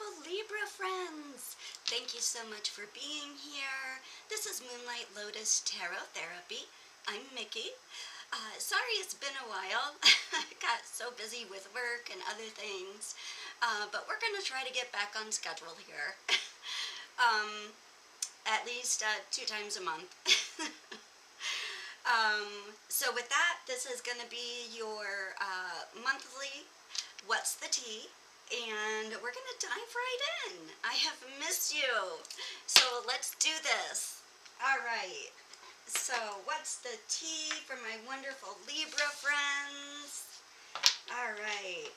beautiful Libra friends! Thank you so much for being here. This is Moonlight Lotus Tarot Therapy. I'm Miki. Sorry it's been a while. I got so busy with work and other things. But we're going to try to get back on schedule here. At least 2 times a month. So with that, this is going to be your monthly What's the Tea? And we're going to dive right in. I have missed you. So let's do this. All right. So what's the tea for my wonderful Libra friends? All right.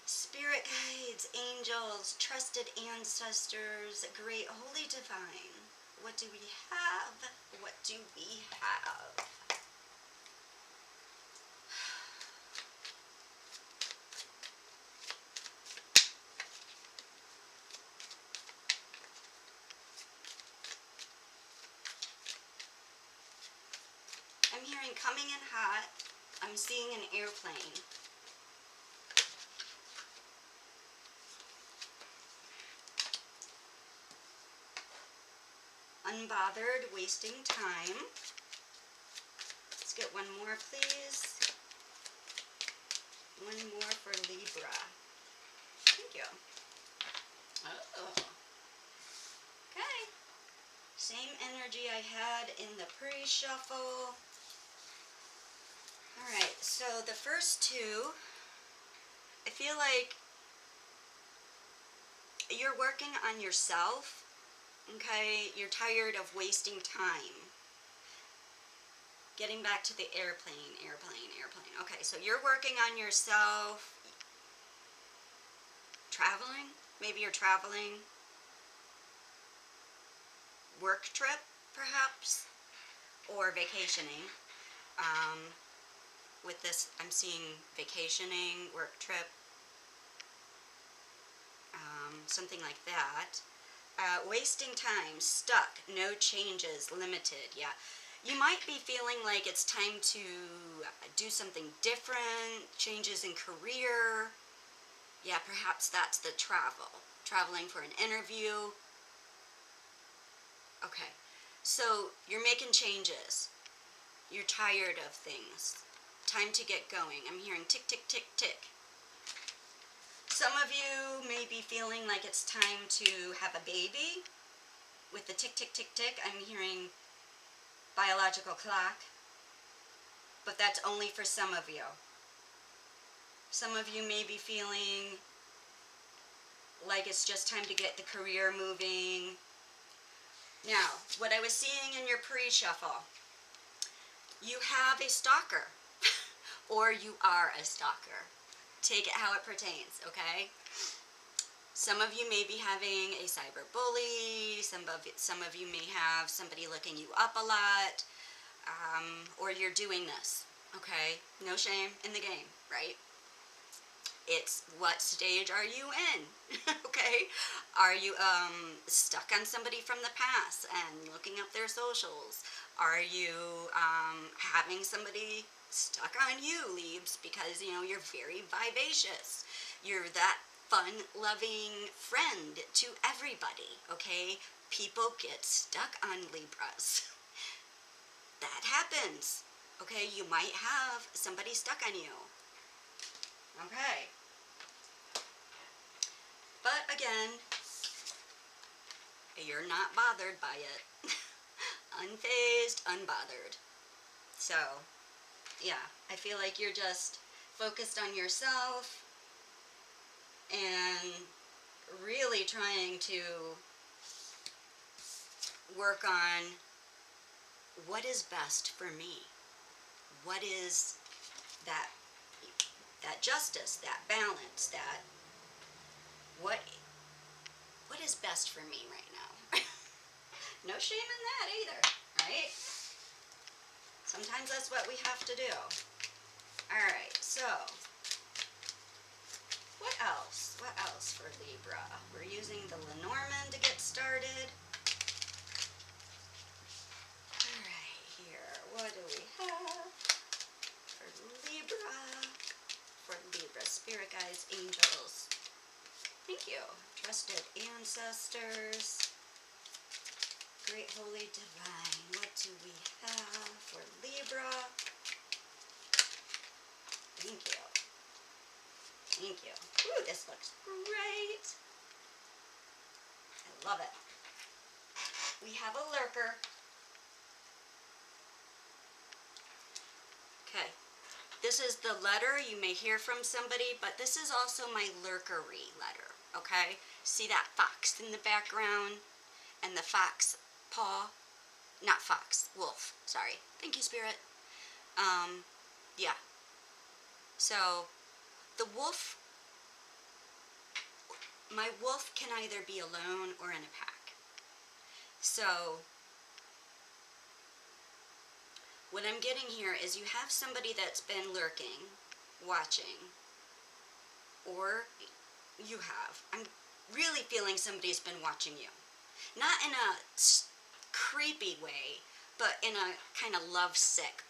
Spirit guides, angels, trusted ancestors, great holy divine. What do we have? What do we have? I'm hearing coming in hot. I'm seeing an airplane. Unbothered, wasting time. Let's get one more, please. One more for Libra. Thank you. Oh. Okay. Same energy I had in the pre-shuffle. Alright, so the first two, I feel like you're working on yourself, okay? You're tired of wasting time. Getting back to the airplane. Okay, so you're working on yourself. Traveling? Maybe you're traveling. Work trip, perhaps? Or vacationing. With this, I'm seeing vacationing, work trip, something like that. Wasting time, stuck, no changes, limited, yeah. You might be feeling like it's time to do something different, changes in career. Yeah, perhaps that's the travel. Traveling for an interview. Okay, so you're making changes. You're tired of things. Time to get going. I'm hearing tick, tick, tick, tick. Some of you may be feeling like it's time to have a baby. With the tick, tick, tick, tick, I'm hearing biological clock. But that's only for some of you. Some of you may be feeling like it's just time to get the career moving. Now, what I was seeing in your pre-shuffle, you have a stalker. Or you are a stalker. Take it how it pertains, okay? Some of you may be having a cyber bully. Some of you may have somebody looking you up a lot. Or you're doing this, okay? No shame in the game, right? It's what stage are you in, okay? Are you stuck on somebody from the past and looking up their socials? Are you having somebody stuck on you, Libs, because, you know, you're very vivacious. You're that fun-loving friend to everybody, okay? People get stuck on Libras. That happens, okay? You might have somebody stuck on you. Okay. But again, you're not bothered by it. Unfazed, unbothered. So, yeah, I feel like you're just focused on yourself and really trying to work on what is best for me. What is that justice, that balance, that what is best for me right now? No shame in that either, right? Sometimes that's what we have to do. Alright, so what else? What else for Libra? We're using the Lenormand to get started. Alright, here. What do we have for Libra? For Libra, spirit guides, angels. Thank you. Trusted ancestors. Great Holy Divine. What do we have for Libra? Thank you. Thank you. Ooh, this looks great. I love it. We have a lurker. Okay. This is the letter. You may hear from somebody, but this is also my lurkery letter. Okay? See that fox in the background? And the fox paw? Not fox. Wolf. Sorry. Thank you, Spirit. Yeah. So, the wolf, my wolf can either be alone or in a pack. So, what I'm getting here is you have somebody that's been lurking, watching, or you have. I'm really feeling somebody's been watching you. Not in a creepy way, but in a kind of lovesick,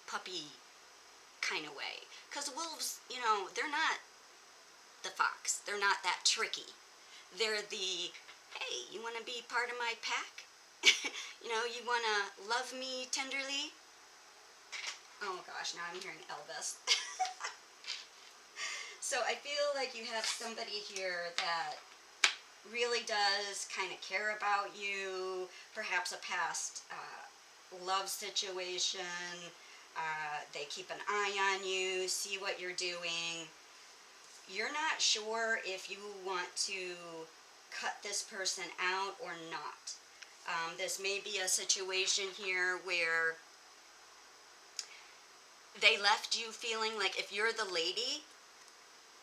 puppy kind of way. Because wolves, you know, they're not the fox. They're not that tricky. They're the, hey, you want to be part of my pack? You know, you want to love me tenderly? Oh gosh, now I'm hearing Elvis. So I feel like you have somebody here that really does kind of care about you, perhaps a past love situation. They keep an eye on you, see what you're doing. You're not sure if you want to cut this person out or not. This may be a situation here where they left you feeling like, if you're the lady,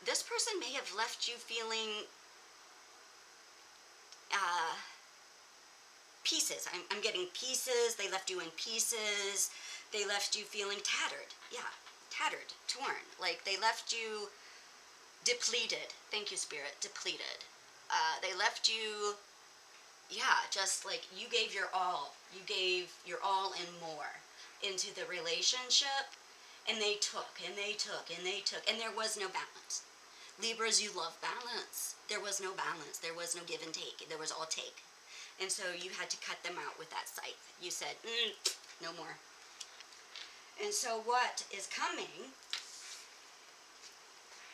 this person may have left you feeling pieces. I'm getting pieces. They left you in pieces. They left you feeling tattered. Yeah, tattered, torn. Like they left you depleted. Thank you, Spirit. Depleted. They left you, yeah, just like you gave your all. You gave your all and more into the relationship, and they took, and they took, and they took, and there was no balance. Libras, you love balance. There was no balance. There was no give and take. There was all take. And so you had to cut them out with that scythe. You said, no more. And so what is coming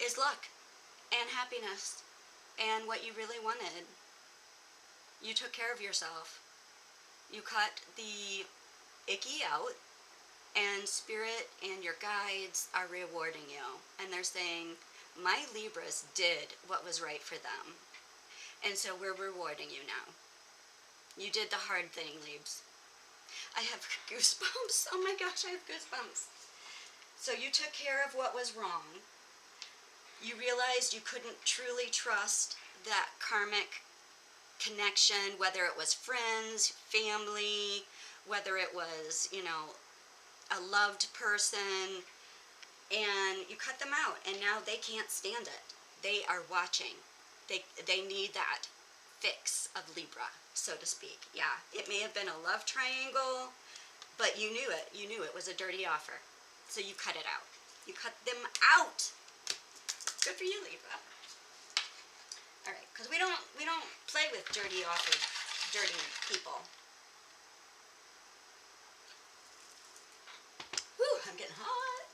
is luck and happiness and what you really wanted. You took care of yourself. You cut the icky out, and Spirit and your guides are rewarding you. And they're saying, my Libras did what was right for them. And so we're rewarding you now. You did the hard thing, Libs. I have goosebumps. Oh my gosh, I have goosebumps. So you took care of what was wrong. You realized you couldn't truly trust that karmic connection, whether it was friends, family, whether it was, you know, a loved person, and you cut them out, and now they can't stand it. They are watching. They need that fix of Libra, so to speak. Yeah, it may have been a love triangle, but you knew it. You knew it was a dirty offer. So you cut it out. You cut them out. Good for you, Libra. All right, because we don't play with dirty offers, dirty people. Whew, I'm getting hot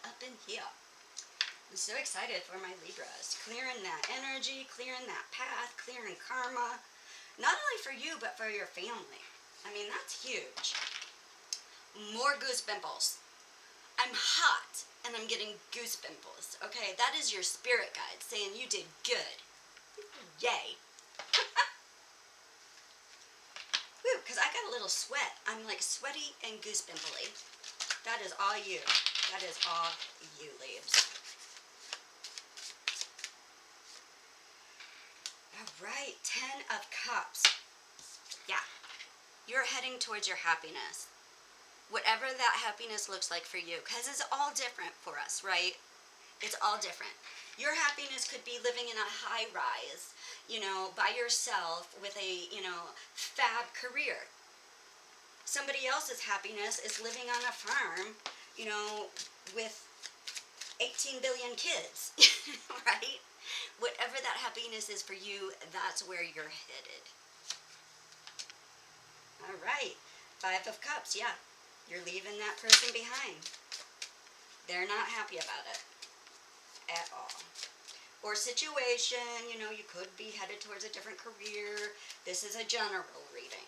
up in here. I'm so excited for my Libras. Clearing that energy, clearing that path, clearing karma. Not only for you, but for your family. I mean, that's huge. More goosepimples. I'm hot, and I'm getting goosepimples. Okay, that is your spirit guide saying you did good. Yay. Woo, because I got a little sweat. I'm like sweaty and goosepimply. That is all you. That is all you, Libs. All right, 10 of Cups. Yeah, you're heading towards your happiness. Whatever that happiness looks like for you, because it's all different for us, right? It's all different. Your happiness could be living in a high rise, you know, by yourself with a, you know, fab career. Somebody else's happiness is living on a farm, you know, with 18 billion kids, right? Whatever that happiness is for you, that's where you're headed. All right. Five of Cups, yeah. You're leaving that person behind. They're not happy about it at all. Or situation, you know, you could be headed towards a different career. This is a general reading.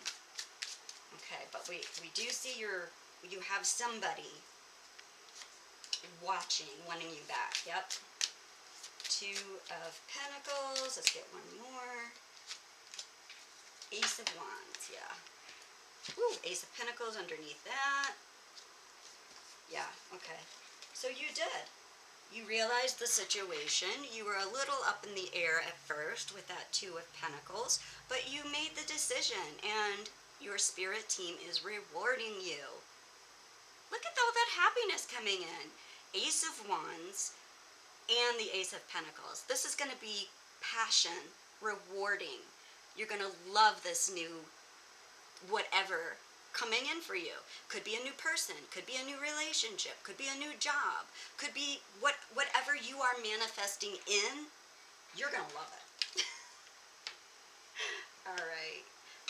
Okay, but we do see you have somebody watching, wanting you back. Yep. Two of Pentacles. Let's get one more. Ace of Wands, yeah. Ooh, Ace of Pentacles underneath that. Yeah, okay. So you did. You realized the situation. You were a little up in the air at first with that Two of Pentacles, but you made the decision, and your spirit team is rewarding you. Look at all that happiness coming in. Ace of Wands and the Ace of Pentacles. This is going to be passion, rewarding. You're going to love this new whatever coming in for you. Could be a new person, could be a new relationship, could be a new job, could be whatever you are manifesting in, you're going to love it. All right.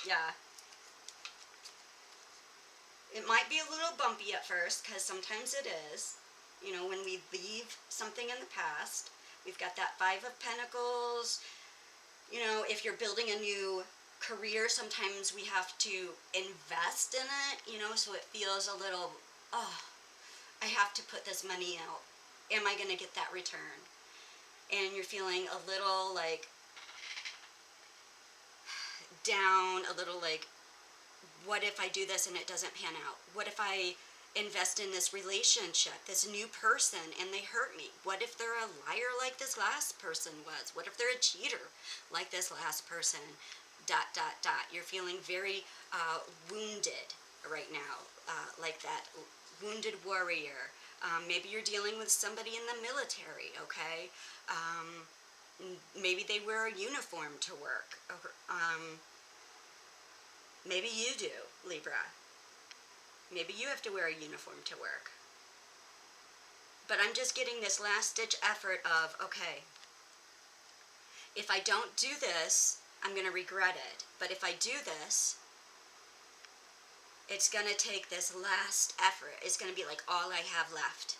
Yeah. It might be a little bumpy at first, because sometimes it is. You know, when we leave something in the past, we've got that Five of Pentacles. You know, if you're building a new career, sometimes we have to invest in it, you know, so it feels a little, oh, I have to put this money out. Am I going to get that return? And you're feeling a little like down, a little like, what if I do this and it doesn't pan out? What if I invest in this relationship, this new person, and they hurt me? What if they're a liar like this last person was? What if they're a cheater like this last person? ... You're feeling very wounded right now, like that wounded warrior. Maybe you're dealing with somebody in the military, okay? Maybe they wear a uniform to work. Maybe you do, Libra. Maybe you have to wear a uniform to work. But I'm just getting this last-ditch effort of, okay, if I don't do this, I'm going to regret it. But if I do this, it's going to take this last effort. It's going to be like all I have left.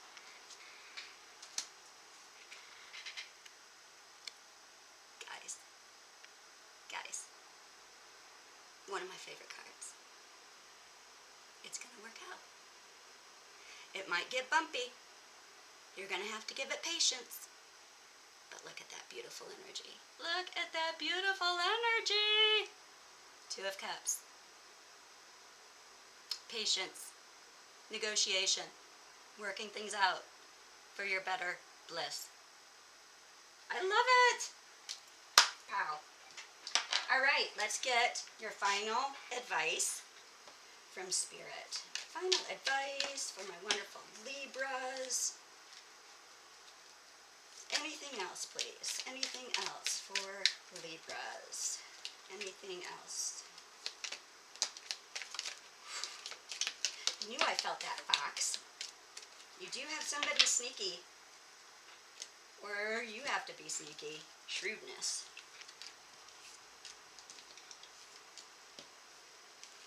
Guys, one of my favorite cards. It's going to work out. It might get bumpy. You're going to have to give it patience. But look at that beautiful energy. Look at that beautiful energy. Two of Cups. Patience. Negotiation. Working things out for your better bliss. I love it. Pow. All right, let's get your final advice from Spirit. Final advice for my wonderful Libras. Anything else, please? Anything else for Libras? Anything else? I knew I felt that, Fox. You do have somebody sneaky. Or you have to be sneaky. Shrewdness.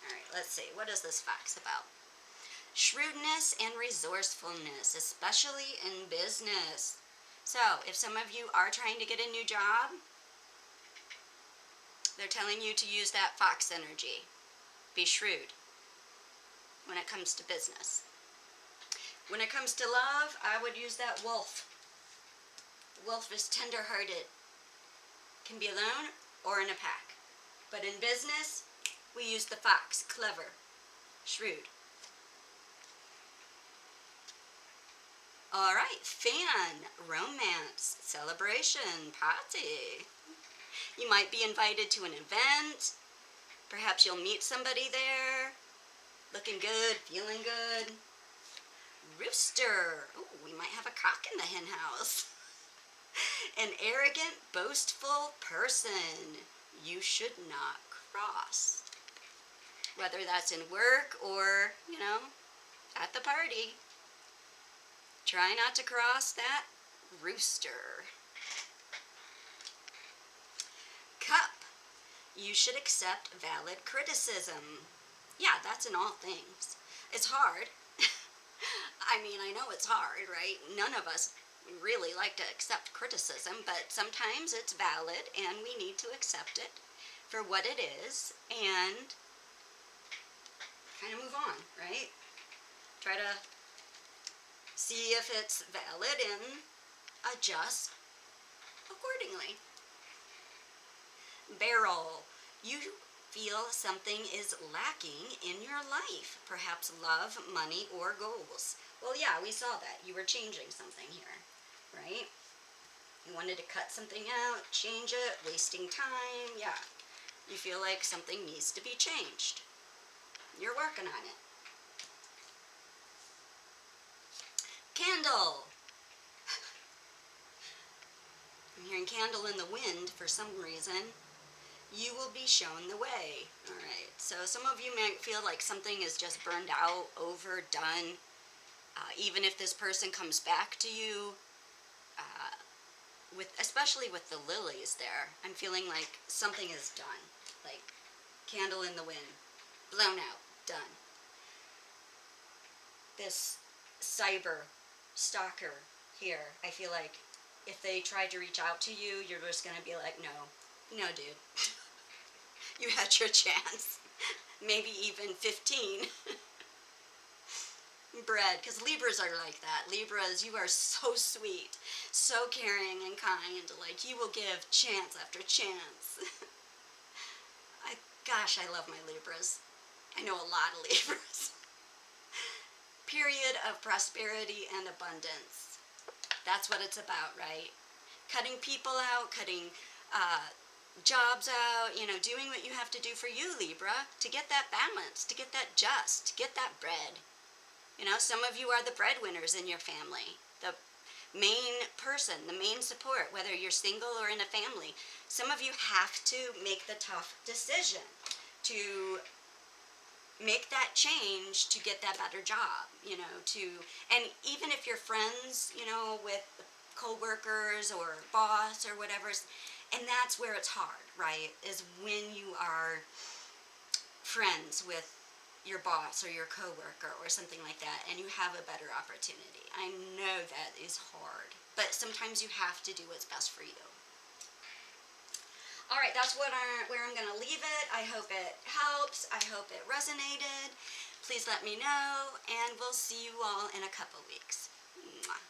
Alright, let's see. What is this Fox about? Shrewdness and resourcefulness, especially in business. So, if some of you are trying to get a new job, they're telling you to use that Fox energy. Be shrewd when it comes to business. When it comes to love, I would use that Wolf. Wolf is tender-hearted. Can be alone or in a pack. But in business, we use the Fox. Clever. Shrewd. All right, fan, romance, celebration, party. You might be invited to an event. Perhaps you'll meet somebody there. Looking good, feeling good. Rooster. Oh, we might have a cock in the hen house. An arrogant, boastful person you should not cross. Whether that's in work or, you know, at the party. Try not to cross that rooster. Cup. You should accept valid criticism. Yeah, that's in all things. It's hard. I mean, I know it's hard, right? None of us really like to accept criticism, but sometimes it's valid and we need to accept it for what it is and kind of move on, right? Try to see if it's valid and adjust accordingly. Barrel. You feel something is lacking in your life, perhaps love, money, or goals. Well, yeah, we saw that. You were changing something here, right? You wanted to cut something out, change it, wasting time. Yeah, you feel like something needs to be changed. You're working on it. Candle. I'm hearing candle in the wind for some reason. You will be shown the way. All right, so some of you might feel like something is just burned out, overdone. Even if this person comes back to you, especially with the lilies there, I'm feeling like something is done. Like candle in the wind, blown out, done. This cyber stalker here, I feel like if they tried to reach out to you, you're just going to be like, no, dude. You had your chance. Maybe even 15. Bread, because Libras are like that. Libras, you are so sweet, so caring and kind. Like, you will give chance after chance. Gosh, I love my Libras. I know a lot of Libras. Period of prosperity and abundance. That's what it's about, right? Cutting people out, cutting jobs out, doing what you have to do for you, Libra, to get that balance, to get that just, to get that bread. Some of you are the breadwinners in your family, the main person, the main support, whether you're single or in a family. Some of you have to make the tough decision to make that change to get that better job, and even if you're friends, with co-workers or boss or whatever, and that's where it's hard, right, is when you are friends with your boss or your coworker or something like that, and you have a better opportunity. I know that is hard, but sometimes you have to do what's best for you. All right, that's where I'm going to leave it. I hope it helps. I hope it resonated. Please let me know, and we'll see you all in a couple weeks. Mwah.